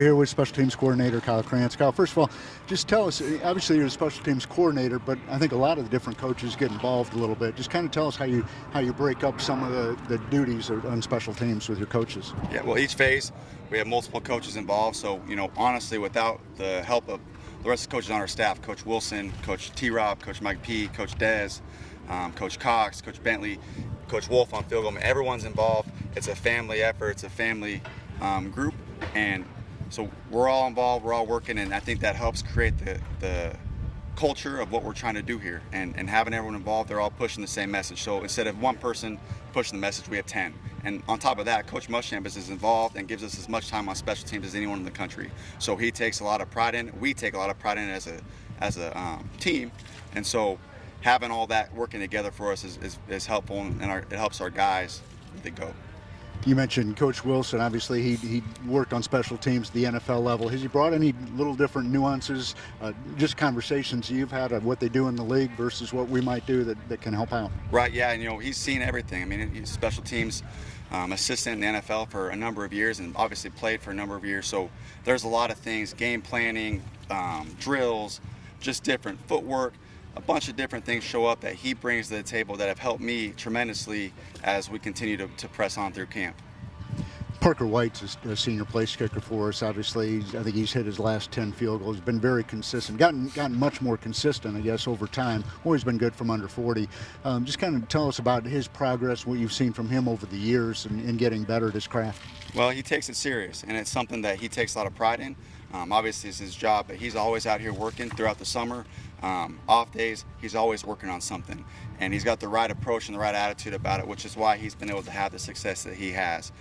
Here with Special Teams Coordinator Kyle Krantz. Kyle, first of all, just tell us, obviously you're a Special Teams Coordinator, but I think a lot of the different coaches get involved a little bit. Just kind of tell us how you break up some of the duties on Special Teams with your coaches. Yeah, well, each phase we have multiple coaches involved. So, honestly, without the help of the rest of the coaches on our staff, Coach Wilson, Coach T-Rob, Coach Mike P, Coach Dez, Coach Cox, Coach Bentley, Coach Wolf on field goal, I mean, everyone's involved. It's a family effort. It's a family group, and so we're all involved. We're all working, and I think that helps create the culture of what we're trying to do here, and having everyone involved. They're all pushing the same message. So instead of one person pushing the message, we have 10. And on top of that, Coach Muschamp is involved and gives us as much time on special teams as anyone in the country. So he takes a lot of pride in it. We take a lot of pride in it as a team. And so having all that working together for us is helpful, and it helps our guys as they go. You mentioned Coach Wilson. Obviously, he worked on special teams at the NFL level. Has he brought any little different nuances, just conversations you've had of what they do in the league versus what we might do that can help out? Right, yeah, and he's seen everything. I mean, he's special teams assistant in the NFL for a number of years, and obviously played for a number of years. So there's a lot of things, game planning, drills, just different footwork. A bunch of different things show up that he brings to the table that have helped me tremendously as we continue to press on through camp. Parker White's a senior place kicker for us. Obviously, I think he's hit his last 10 field goals. Been very consistent. Gotten much more consistent, I guess, over time. Always been good from under 40. Just kind of tell us about his progress, what you've seen from him over the years, and getting better at his craft. Well, he takes it serious, and it's something that he takes a lot of pride in. Obviously, it's his job, but he's always out here working throughout the summer. Off days, he's always working on something, and he's got the right approach and the right attitude about it, which is why he's been able to have the success that he has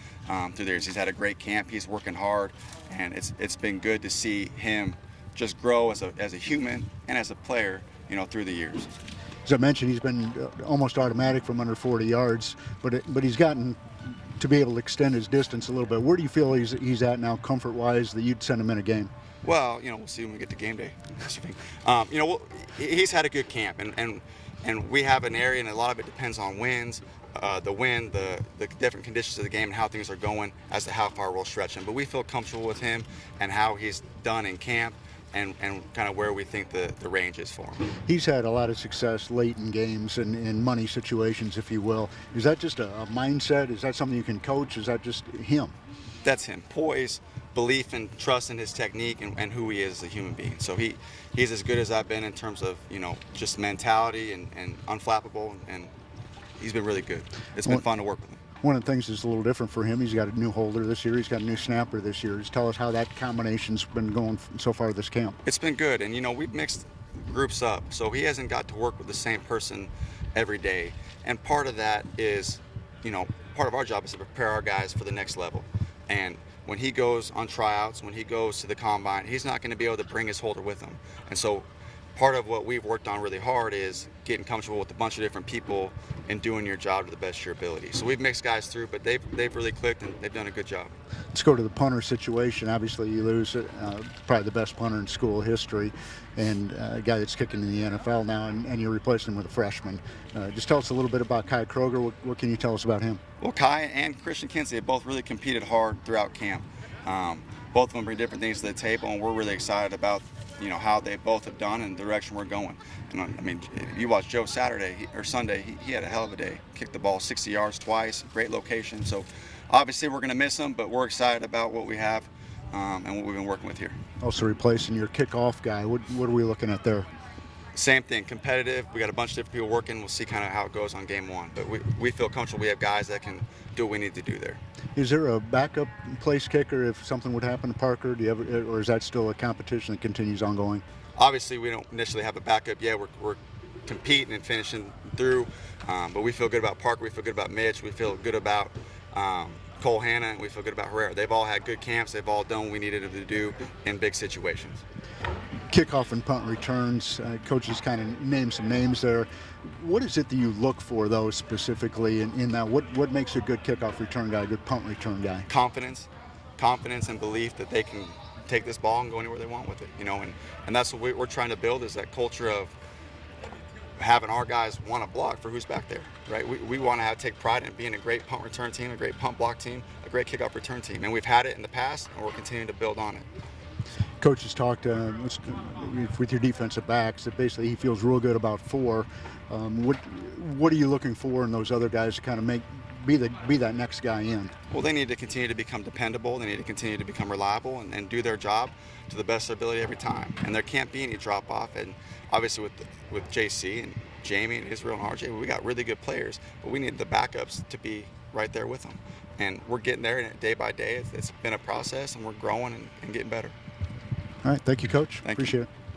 through the years. He's had a great camp. He's working hard, and it's been good to see him just grow as a human and as a player, through the years. As I mentioned, he's been almost automatic from under 40 yards, but he's gotten to be able to extend his distance a little bit. Where do you feel he's at now, comfort-wise, that you'd send him in a game? Well, we'll see when we get to game day. He's had a good camp, and we have an area, and a lot of it depends on winds, the different conditions of the game, and how things are going as to how far we'll stretch him. But we feel comfortable with him and how he's done in camp, and kind of where we think the range is for him. He's had a lot of success late in games and in money situations, if you will. Is that just a mindset? Is that something you can coach? Is that just him? That's him. Poise, belief, and trust in his technique and who he is as a human being. So he's as good as I've been in terms of just mentality and unflappable, and he's been really good. It's been fun to work with him. One of the things that's a little different for him, he's got a new holder this year. He's got a new snapper this year. Just tell us how that combination's been going so far this camp. It's been good, and we've mixed groups up, so he hasn't got to work with the same person every day. And part of that is, part of our job is to prepare our guys for the next level. And when he goes on tryouts, when he goes to the combine, he's not going to be able to bring his holder with him. And so part of what we've worked on really hard is getting comfortable with a bunch of different people and doing your job to the best of your ability. So we've mixed guys through, but they've really clicked, and they've done a good job. Let's go to the punter situation. Obviously, you lose probably the best punter in school history, and a guy that's kicking in the NFL now, and you're replacing him with a freshman. Just tell us a little bit about Kai Kroger. What can you tell us about him? Well, Kai and Christian Kinsey have both really competed hard throughout camp. Both of them bring different things to the table, and we're really excited about how they both have done and the direction we're going. And I mean, you watched Joe Sunday, he had a hell of a day. Kicked the ball 60 yards twice, great location. So obviously we're going to miss him, but we're excited about what we have and what we've been working with here. Also replacing your kickoff guy. What are we looking at there? Same thing, competitive. We got a bunch of different people working. We'll see kind of how it goes on game one. But we feel comfortable. We have guys that can do what we need to do there. Is there a backup place kicker if something would happen to Parker? Do you ever, or is that still a competition that continues ongoing? Obviously, we don't initially have a backup yet. We're competing and finishing through. But we feel good about Parker. We feel good about Mitch. We feel good about Cole Hanna, and we feel good about Herrera. They've all had good camps. They've all done what we needed them to do in big situations. Kickoff and punt returns, coaches kind of named some names there. What is it that you look for, though, specifically in that? What makes a good kickoff return guy, a good punt return guy? Confidence and belief that they can take this ball and go anywhere they want with it, and that's what we're trying to build, is that culture of having our guys want to block for who's back there, right? We want to take pride in being a great punt return team, a great punt block team, a great kickoff return team, and we've had it in the past, and we're continuing to build on it. Coach has talked with your defensive backs that basically he feels real good about 4. What are you looking for in those other guys to kind of be that next guy in? Well, they need to continue to become dependable. They need to continue to become reliable and do their job to the best of their ability every time. And there can't be any drop off. And obviously with JC and Jamie and Israel and RJ, we got really good players, but we need the backups to be right there with them. And we're getting there day by day. It's been a process, and we're growing and getting better. All right, thank you, Coach. Thank Appreciate you. it.